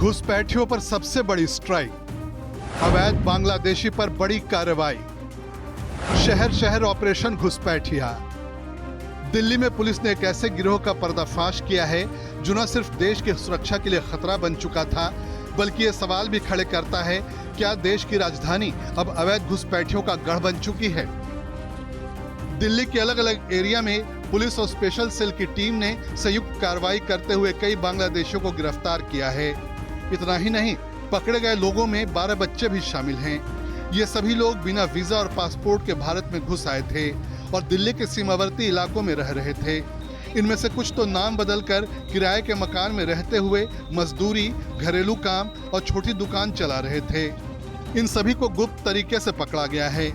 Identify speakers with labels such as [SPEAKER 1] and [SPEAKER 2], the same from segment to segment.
[SPEAKER 1] घुसपैठियों पर सबसे बड़ी स्ट्राइक, अवैध बांग्लादेशी पर बड़ी कार्रवाई, शहर शहर ऑपरेशन घुसपैठिया। दिल्ली में पुलिस ने एक ऐसे गिरोह का पर्दाफाश किया है जो न सिर्फ देश की सुरक्षा के लिए खतरा बन चुका था, बल्कि ये सवाल भी खड़े करता है, क्या देश की राजधानी अब अवैध घुसपैठियों का गढ़ बन चुकी है? दिल्ली के अलग अलग एरिया में पुलिस और स्पेशल सेल की टीम ने संयुक्त कार्रवाई करते हुए कई बांग्लादेशियों को गिरफ्तार किया है। इतना ही नहीं, पकड़े गए लोगों में 12 बच्चे भी शामिल हैं। ये सभी लोग बिना वीजा और पासपोर्ट के भारत में घुस आए थे और दिल्ली के सीमावर्ती इलाकों में रह रहे थे। इनमें से कुछ तो नाम बदलकर किराए के मकान में रहते हुए मजदूरी, घरेलू काम और छोटी दुकान चला रहे थे। इन सभी को गुप्त तरीके से पकड़ा गया है।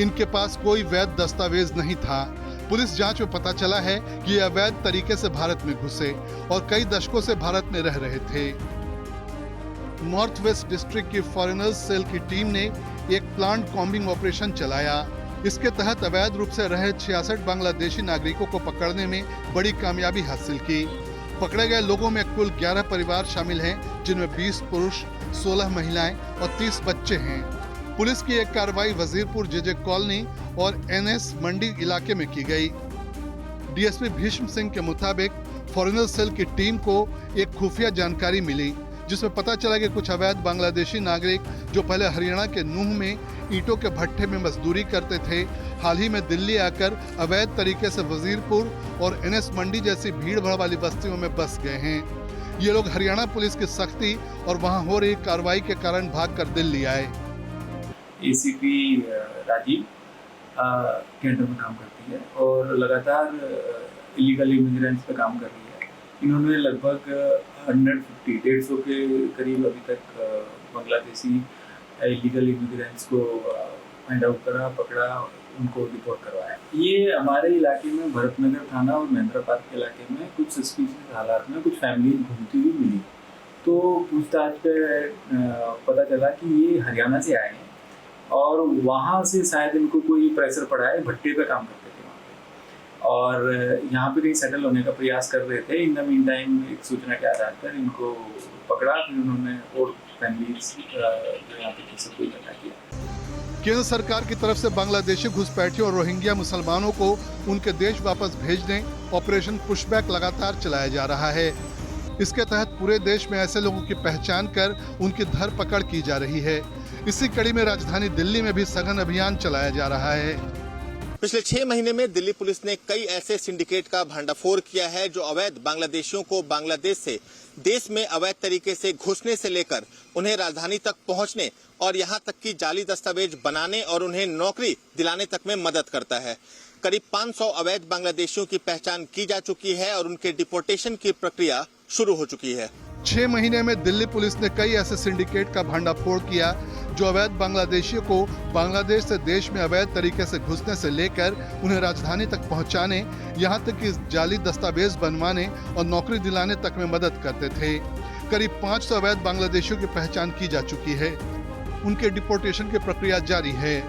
[SPEAKER 1] इनके पास कोई वैध दस्तावेज नहीं था। पुलिस जांच में पता चला है कि ये अवैध तरीके से भारत में घुसे और कई दशकों से भारत में रह रहे थे। नॉर्थ वेस्ट डिस्ट्रिक्ट की फॉरेनर्स सेल की टीम ने एक प्लांट कॉम्बिंग ऑपरेशन चलाया। इसके तहत अवैध रूप से रहे 66 बांग्लादेशी नागरिकों को पकड़ने में बड़ी कामयाबी हासिल की। पकड़े गए लोगों में कुल 11 परिवार शामिल हैं, जिनमें 20 पुरुष, 16 महिलाएं और 30 बच्चे हैं। पुलिस की एक कार्रवाई वजीरपुर जेजे कॉलोनी और एनएस मंडी इलाके में की गई। डीएसपी भीष्म सिंह के मुताबिक फॉरेनर सेल की टीम को एक खुफिया जानकारी मिली, जिसमें पता चला कि कुछ अवैध बांग्लादेशी नागरिक जो पहले हरियाणा के नूह में ईंटों के भट्ठे में मजदूरी करते थे, हाल ही में दिल्ली आकर अवैध तरीके से वजीरपुर और एनएस मंडी जैसी भीड़-भाड़ वाली बस्तियों में बस गए हैं। ये लोग हरियाणा पुलिस की सख्ती और वहां हो रही कार्रवाई के कारण भागकर दिल्ली आए।
[SPEAKER 2] एसीपी राजीव कैंटर में काम करती है और लगातार इलीगल इमिग्रेंट्स पे काम कर रही है। इन्होंने लगभग 150 के करीब अभी तक बांग्लादेशी इलीगल इमिग्रेंट्स को फाइंड आउट करा, पकड़ा, उनको डिपोर्ट करवाया। ये हमारे इलाके में भरतनगर थाना और महेंद्रा पार्क के इलाके में कुछ सस्पिशियस हालात में कुछ फैमिली घूमती हुई मिली। तो पूछताछ पे पता चला कि ये हरियाणा से आए हैं और वहाँ से शायद इनको कोई प्रेशर पड़ा है, भट्टे पे काम करते थे वहाँ पे और यहाँ पे कहीं सेटल होने का प्रयास कर रहे थे। इन द मीन टाइम एक सूचना के आधार पर इनको पकड़ा, फिर उन्होंने और फैमिलीज जो यहाँ पे सबको इकट्ठा किया।
[SPEAKER 1] केंद्र सरकार की तरफ से बांग्लादेशी घुसपैठियों और रोहिंग्या मुसलमानों को उनके देश वापस भेजने ऑपरेशन पुशबैक लगातार चलाया जा रहा है। इसके तहत पूरे देश में ऐसे लोगों की पहचान कर उनकी धरपकड़ की जा रही है। इसी कड़ी में राजधानी दिल्ली में भी सघन अभियान चलाया जा रहा है।
[SPEAKER 3] पिछले 6 महीने में दिल्ली पुलिस ने कई ऐसे सिंडिकेट का भंडाफोड़ किया है जो अवैध बांग्लादेशियों को बांग्लादेश से देश में अवैध तरीके से घुसने से लेकर उन्हें राजधानी तक पहुंचने और यहां तक कि जाली दस्तावेज बनाने और उन्हें नौकरी दिलाने तक में मदद करता है। करीब 500 अवैध बांग्लादेशियों की पहचान की जा चुकी है और उनके डिपोर्टेशन की प्रक्रिया शुरू हो चुकी है।
[SPEAKER 1] 6 महीने में दिल्ली पुलिस ने कई ऐसे सिंडिकेट का भंडाफोड़ किया जो अवैध बांग्लादेशियों को बांग्लादेश से देश में अवैध तरीके से घुसने से लेकर उन्हें राजधानी तक पहुंचाने, यहां तक कि जाली दस्तावेज बनवाने और नौकरी दिलाने तक में मदद करते थे। करीब 500 अवैध बांग्लादेशियों की पहचान की जा चुकी है। उनके डिपोर्टेशन की प्रक्रिया जारी है।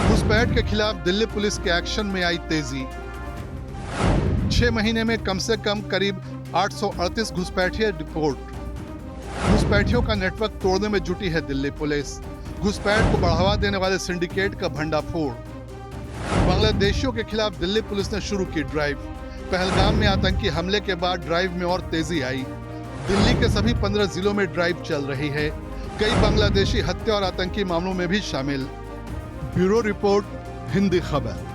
[SPEAKER 1] घुसपैठ के खिलाफ दिल्ली पुलिस के एक्शन में आई तेजी। 6 महीने में कम से कम करीब 838 घुसपैठिए डिपोर्ट। घुसपैठियों का नेटवर्क तोड़ने में जुटी है दिल्ली पुलिस। घुसपैठ को बढ़ावा देने वाले सिंडिकेट का भंडाफोड़। बांग्लादेशियों के खिलाफ दिल्ली पुलिस ने शुरू की ड्राइव। पहलगाम में आतंकी हमले के बाद ड्राइव में और तेजी आई। दिल्ली के सभी 15 जिलों में ड्राइव चल रही है। कई बांग्लादेशी हत्या और आतंकी मामलों में भी शामिल। ब्यूरो रिपोर्ट, हिंदी खबर।